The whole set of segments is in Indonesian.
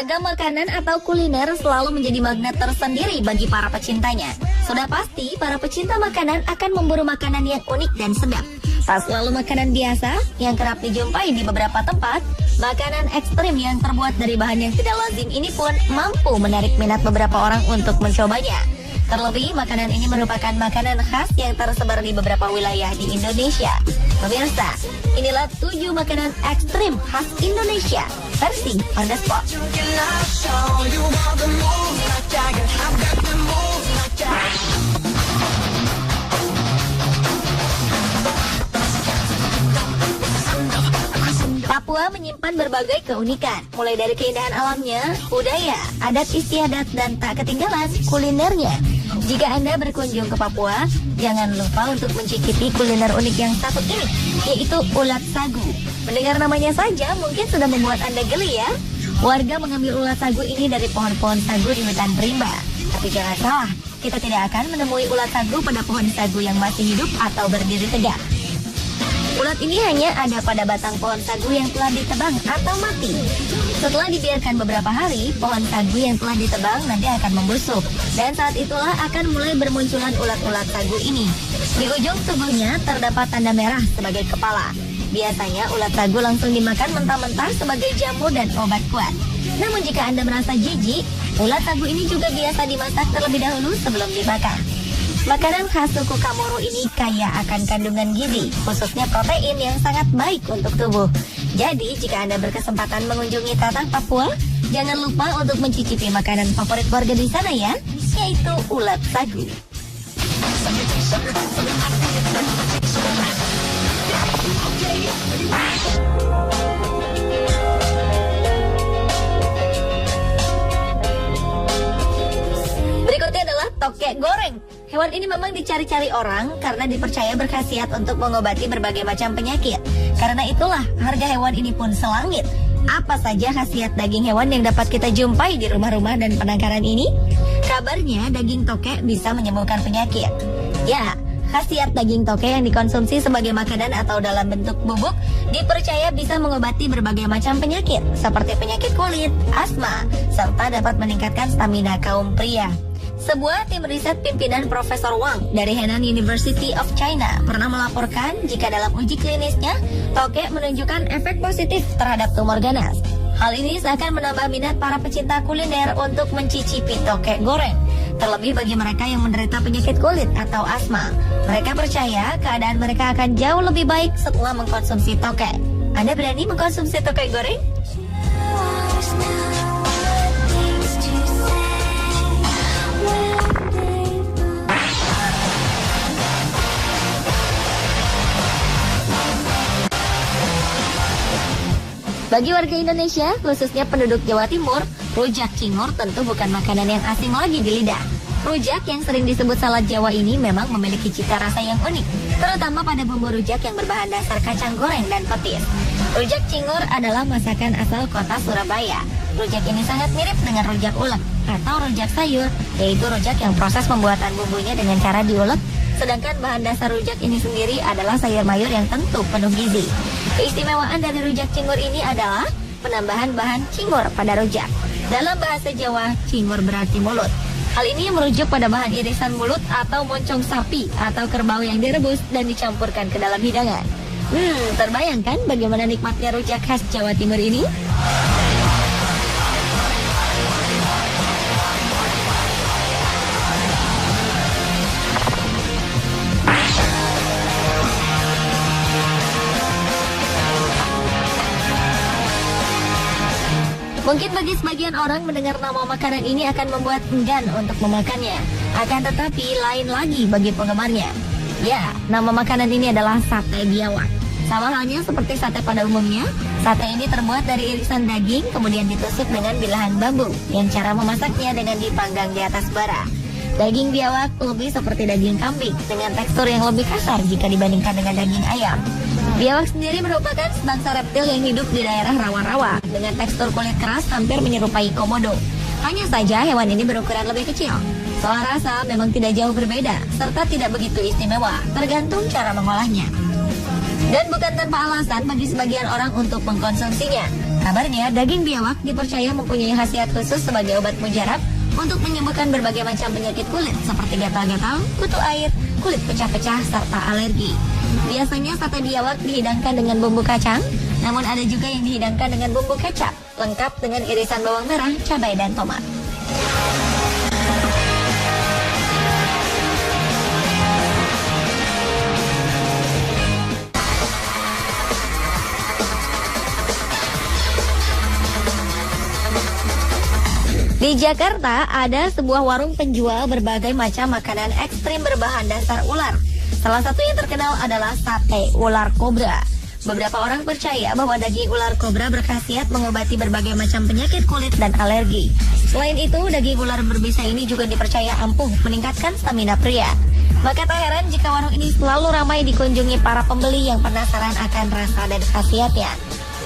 Beragam makanan atau kuliner selalu menjadi magnet tersendiri bagi para pecintanya. Sudah pasti, para pecinta makanan akan memburu makanan yang unik dan sedap. Tak selalu makanan biasa yang kerap dijumpai di beberapa tempat, makanan ekstrim yang terbuat dari bahan yang tidak lazim ini pun mampu menarik minat beberapa orang untuk mencobanya. Terlebih, makanan ini merupakan makanan khas yang tersebar di beberapa wilayah di Indonesia. Pemirsa, inilah 7 makanan ekstrim khas Indonesia versi On The Spot. Papua menyimpan berbagai keunikan, mulai dari keindahan alamnya, budaya, adat istiadat, dan tak ketinggalan kulinernya. Jika Anda berkunjung ke Papua, jangan lupa untuk mencicipi kuliner unik yang satu ini, yaitu ulat sagu. Mendengar namanya saja mungkin sudah membuat Anda geli ya. Warga mengambil ulat sagu ini dari pohon-pohon sagu di hutan rimba. Tapi jangan salah, kita tidak akan menemui ulat sagu pada pohon sagu yang masih hidup atau berdiri tegak. Ulat ini hanya ada pada batang pohon sagu yang telah ditebang atau mati. Setelah dibiarkan beberapa hari, pohon sagu yang telah ditebang nanti akan membusuk. Dan saat itulah akan mulai bermunculan ulat-ulat sagu ini. Di ujung tubuhnya terdapat tanda merah sebagai kepala. Biasanya ulat sagu langsung dimakan mentah-mentah sebagai jamu dan obat kuat. Namun jika Anda merasa jijik, ulat sagu ini juga biasa dimasak terlebih dahulu sebelum dibakar. Makanan khas suku Kamoro ini kaya akan kandungan gizi, khususnya protein yang sangat baik untuk tubuh. Jadi, jika Anda berkesempatan mengunjungi tanah Papua, jangan lupa untuk mencicipi makanan favorit warga di sana ya, yaitu ulat sagu. Berikutnya adalah tokek goreng. Hewan ini memang dicari-cari orang karena dipercaya berkhasiat untuk mengobati berbagai macam penyakit. Karena itulah harga hewan ini pun selangit. Apa saja khasiat daging hewan yang dapat kita jumpai di rumah-rumah dan penangkaran ini? Kabarnya daging tokek bisa menyembuhkan penyakit. Ya, khasiat daging tokek yang dikonsumsi sebagai makanan atau dalam bentuk bubuk dipercaya bisa mengobati berbagai macam penyakit seperti penyakit kulit, asma, serta dapat meningkatkan stamina kaum pria. Sebuah tim riset pimpinan Profesor Wang dari Henan University of China pernah melaporkan jika dalam uji klinisnya, tokek menunjukkan efek positif terhadap tumor ganas. Hal ini seakan menambah minat para pecinta kuliner untuk mencicipi tokek goreng. Terlebih bagi mereka yang menderita penyakit kulit atau asma. Mereka percaya keadaan mereka akan jauh lebih baik setelah mengkonsumsi tokek. Anda berani mengkonsumsi tokek goreng? Bagi warga Indonesia, khususnya penduduk Jawa Timur, rujak cingur tentu bukan makanan yang asing lagi di lidah. Rujak yang sering disebut salad Jawa ini memang memiliki cita rasa yang unik, terutama pada bumbu rujak yang berbahan dasar kacang goreng dan petis. Rujak cingur adalah masakan asal kota Surabaya. Rujak ini sangat mirip dengan rujak ulek atau rujak sayur, yaitu rujak yang proses pembuatan bumbunya dengan cara diulek. Sedangkan bahan dasar rujak ini sendiri adalah sayur mayur yang tentu penuh gizi. Keistimewaan dari rujak cingur ini adalah penambahan bahan cingur pada rujak. Dalam bahasa Jawa, cingur berarti mulut. Hal ini merujuk pada bahan irisan mulut atau moncong sapi atau kerbau yang direbus dan dicampurkan ke dalam hidangan. Terbayangkan bagaimana nikmatnya rujak khas Jawa Timur ini? Mungkin bagi sebagian orang mendengar nama makanan ini akan membuat enggan untuk memakannya. Akan tetapi lain lagi bagi penggemarnya. Ya, nama makanan ini adalah sate biawak. Sama halnya seperti sate pada umumnya, sate ini terbuat dari irisan daging kemudian ditusuk dengan bilahan bambu yang cara memasaknya dengan dipanggang di atas bara. Daging biawak lebih seperti daging kambing dengan tekstur yang lebih kasar jika dibandingkan dengan daging ayam. Biawak sendiri merupakan sebangsa reptil yang hidup di daerah rawa-rawa dengan tekstur kulit keras hampir menyerupai komodo. Hanya saja hewan ini berukuran lebih kecil. Soal rasa memang tidak jauh berbeda serta tidak begitu istimewa, tergantung cara mengolahnya. Dan bukan tanpa alasan bagi sebagian orang untuk mengkonsumsinya. Kabarnya, daging biawak dipercaya mempunyai khasiat khusus sebagai obat mujarab untuk menyembuhkan berbagai macam penyakit kulit seperti gatal-gatal, kutu air, kulit pecah-pecah, serta alergi. Biasanya sate biawak dihidangkan dengan bumbu kacang, namun ada juga yang dihidangkan dengan bumbu kecap, lengkap dengan irisan bawang merah, cabai, dan tomat. Di Jakarta ada sebuah warung penjual berbagai macam makanan ekstrim berbahan dasar ular. Salah satu yang terkenal adalah sate ular kobra. Beberapa orang percaya bahwa daging ular kobra berkhasiat mengobati berbagai macam penyakit kulit dan alergi. Selain itu, daging ular berbisa ini juga dipercaya ampuh meningkatkan stamina pria. Maka tak heran jika warung ini selalu ramai dikunjungi para pembeli yang penasaran akan rasa dan khasiatnya.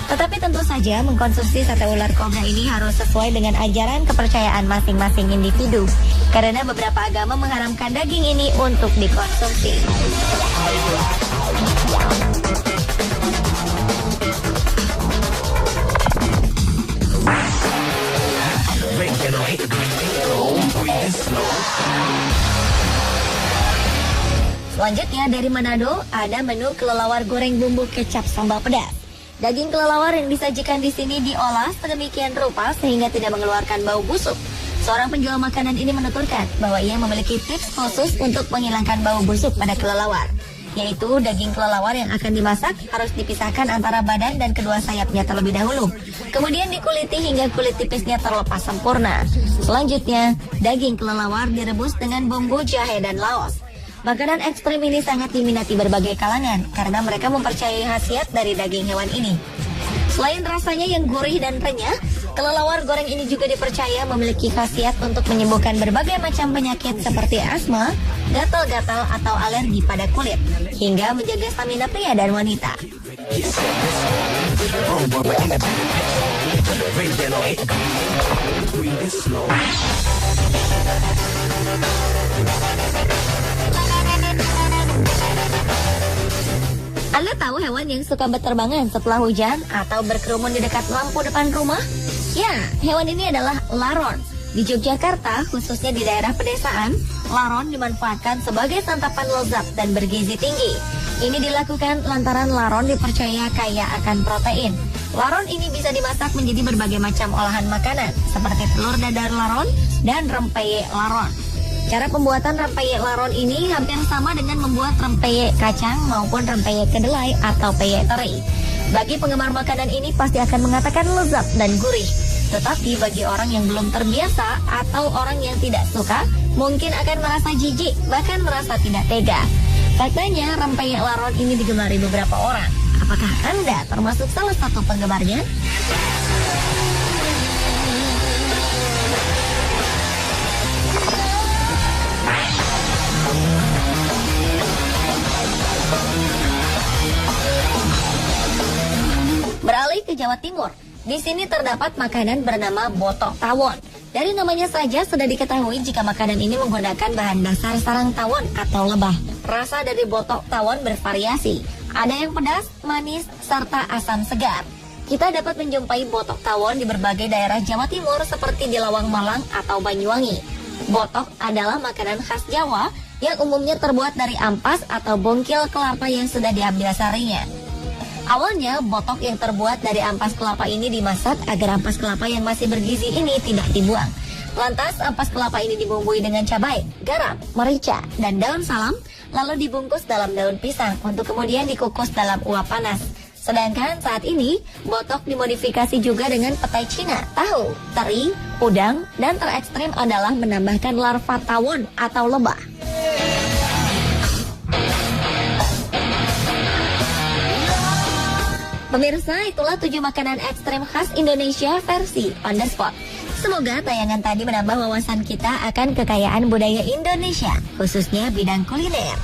Tetapi tentu saja mengkonsumsi sate ular kobra ini harus sesuai dengan ajaran kepercayaan masing-masing individu. Karena beberapa agama mengharamkan daging ini untuk dikonsumsi. Selanjutnya dari Manado ada menu kelelawar goreng bumbu kecap sambal pedas. Daging kelelawar yang disajikan di sini diolah sedemikian rupa sehingga tidak mengeluarkan bau busuk. Seorang penjual makanan ini menuturkan bahwa ia memiliki tips khusus untuk menghilangkan bau busuk pada kelelawar, yaitu daging kelelawar yang akan dimasak harus dipisahkan antara badan dan kedua sayapnya terlebih dahulu. Kemudian dikuliti hingga kulit tipisnya terlepas sempurna. Selanjutnya, daging kelelawar direbus dengan bumbu jahe dan laos. Makanan ekstrim ini sangat diminati berbagai kalangan karena mereka mempercayai khasiat dari daging hewan ini. Selain rasanya yang gurih dan renyah, kelelawar goreng ini juga dipercaya memiliki khasiat untuk menyembuhkan berbagai macam penyakit seperti asma, gatal-gatal atau alergi pada kulit, hingga menjaga stamina pria dan wanita. Anda tahu hewan yang suka berterbangan setelah hujan atau berkerumun di dekat lampu depan rumah? Ya, hewan ini adalah laron. Di Yogyakarta, khususnya di daerah pedesaan, laron dimanfaatkan sebagai santapan lezat dan bergizi tinggi. Ini dilakukan lantaran laron dipercaya kaya akan protein. Laron ini bisa dimasak menjadi berbagai macam olahan makanan, seperti telur dadar laron dan rempeyek laron. Cara pembuatan rempeyek laron ini hampir sama dengan membuat rempeyek kacang maupun rempeyek kedelai atau peyek teri. Bagi penggemar makanan ini pasti akan mengatakan lezat dan gurih. Tetapi bagi orang yang belum terbiasa atau orang yang tidak suka, mungkin akan merasa jijik, bahkan merasa tidak tega. Faktanya, rempeyek laron ini digemari beberapa orang. Apakah Anda termasuk salah satu penggemarnya? Beralih ke Jawa Timur, di sini terdapat makanan bernama botok tawon. Dari namanya saja sudah diketahui jika makanan ini menggunakan bahan dasar sarang tawon atau lebah. Rasa dari botok tawon bervariasi, ada yang pedas, manis, serta asam segar. Kita dapat menjumpai botok tawon di berbagai daerah Jawa Timur seperti di Lawang Malang atau Banyuwangi. Botok adalah makanan khas Jawa yang umumnya terbuat dari ampas atau bongkil kelapa yang sudah diambil sarinya. Awalnya, botok yang terbuat dari ampas kelapa ini dimasak agar ampas kelapa yang masih bergizi ini tidak dibuang. Lantas, ampas kelapa ini dibumbui dengan cabai, garam, merica, dan daun salam, lalu dibungkus dalam daun pisang untuk kemudian dikukus dalam uap panas. Sedangkan saat ini, botok dimodifikasi juga dengan petai Cina, tahu, teri, udang, dan terekstrim adalah menambahkan larva tawon atau lebah. Pemirsa, itulah 7 makanan ekstrem khas Indonesia versi on the spot. Semoga tayangan tadi menambah wawasan kita akan kekayaan budaya Indonesia, khususnya bidang kuliner.